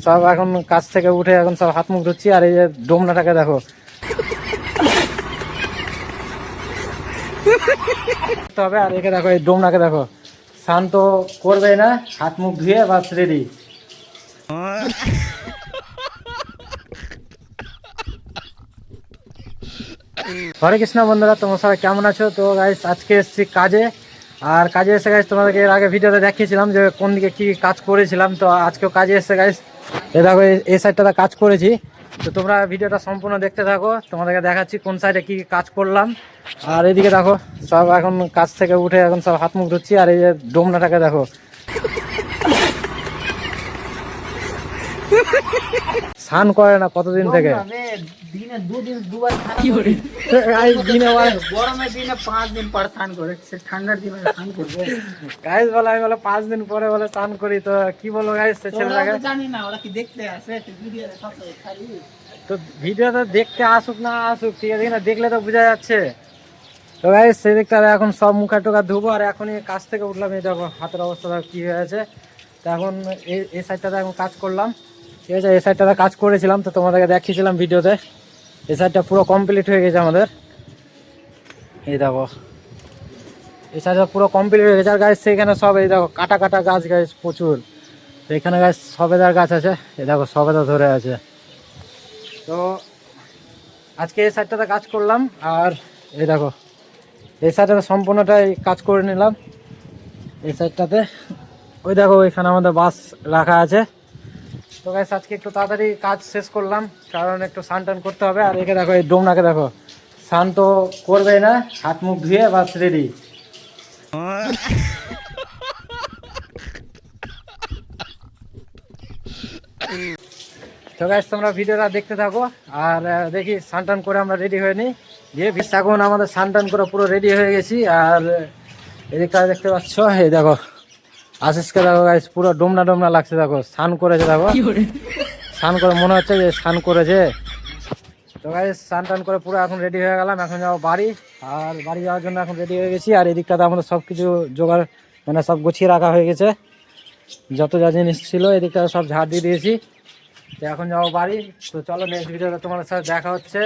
সব এখন কাজ থেকে উঠে এখন সব হাত মুখ ধুচ্ছি। আর এই যে ডোমনাটাকে দেখো, হবে। আর একে দেখো, এই ডোমনাকে দেখো, স্নান তো করবে না, হাত মুখ ধুয়ে বাস রেডি। হরে কৃষ্ণ বন্ধুরা, তোমরা সবাই কেমন আছো? তো গাইস আজকে এসেছি কাজে। আর কাজে এসে গাইস তোমাদেরকে এর আগে ভিডিওতে দেখিয়েছিলাম যে কোন দিকে কি কাজ করেছিলাম। তো আজকেও কাজে এসে গাইস এ দেখো, এই সাইডটাতে কাজ করেছি। তো তোমরা ভিডিওটা সম্পূর্ণ দেখতে থাকো, তোমাদেরকে দেখাচ্ছি কোন সাইডে কি কাজ করলাম। আর এদিকে দেখো, সব এখন কাজ থেকে উঠে এখন সব হাত মুখ ধুচ্ছি। আর এই যে ডোমনাটাকে দেখো, স্নান করে না কতদিন থেকে। দিনে দুদিন দুবার গরমের দিনে 5 দিন পর স্নান করে, ঠান্ডার দিনে স্নান করবে গাইস বলে, আমি বলে 5 দিন পরে বলে স্নান করি। তো কি বলবো গাইস, ছেলেটাকে জানি না ওরা কি দেখতে আসে ভিডিওতে সব খালি। তো ভিডিওতে দেখতে আসুক না আসুক, ঠিক আছে না, দেখলে তো বোঝা যাচ্ছে। তো গাইস সেই দিকটা এখন সব মুখা টুকা ধুবো। আর এখনই কাজ থেকে উঠলাম, এই দেখো হাতের অবস্থা কি হয়েছে। তো এখন এই সাইডটাতে এখন কাজ করলাম, ঠিক আছে। এই সাইডটাতে কাজ করেছিলাম, তো তোমাদেরকে দেখিয়েছিলাম ভিডিওতে। এই সাইডটা পুরো কমপ্লিট হয়ে গেছে আমাদের। এই দেখো, এই সাইডটা পুরো কমপ্লিট হয়ে গেছে। আর গাছ সেইখানে সব এই দেখো কাটা কাটা গাছ গাছ প্রচুর। তো এখানে গাছ সবেদার গাছ আছে, এই দেখো সবেদা ধরে আছে। তো আজকে এই সাইডটাতে কাজ করলাম। আর এই দেখো এই সাইডটাতে সম্পূর্ণটাই কাজ করে নিলাম। এই সাইডটাতে ওই দেখো এখানে আমাদের বাস রাখা আছে। তো গাইস আজকে একটু তাড়াতাড়ি কাজ শেষ করলাম, কারণ একটু স্নান টান করতে হবে। আর একে দেখো, এই ডোমনাকে দেখো, স্নান তো করবে না, হাত মুখ ধুয়ে বাস রেডি। তো গাইস তোমরা ভিডিওটা দেখতে থাকো। আর দেখি স্নান টান করে আমরা রেডি হয়ে নিই, দিয়ে এখন আমাদের স্নান টান করে পুরো রেডি হয়ে গেছি। আর এদিকটা দেখতে পাচ্ছ, এই দেখো আশিসকে দেখো গাইস, পুরো ডোমনা ডোমনা লাগছে। দেখো স্নান করেছে, দেখো স্নান করে মনে হচ্ছে যে স্নান করেছে। তো গাইস স্নান টান করে পুরো এখন রেডি হয়ে গেলাম, এখন যাবো বাড়ি। আর বাড়ি যাওয়ার জন্য এখন রেডি হয়ে গেছি। আর এদিকটাতে আমাদের সব কিছু জোগাড় মানে সব গুছিয়ে রাখা হয়ে গেছে, যত যা জিনিস ছিল এদিকটা সব ঝাড় দিয়ে দিয়েছি। তো এখন যাবো বাড়ি। তো চলো নেক্সট ভিডিওতে তোমাদের সাথে দেখা হচ্ছে।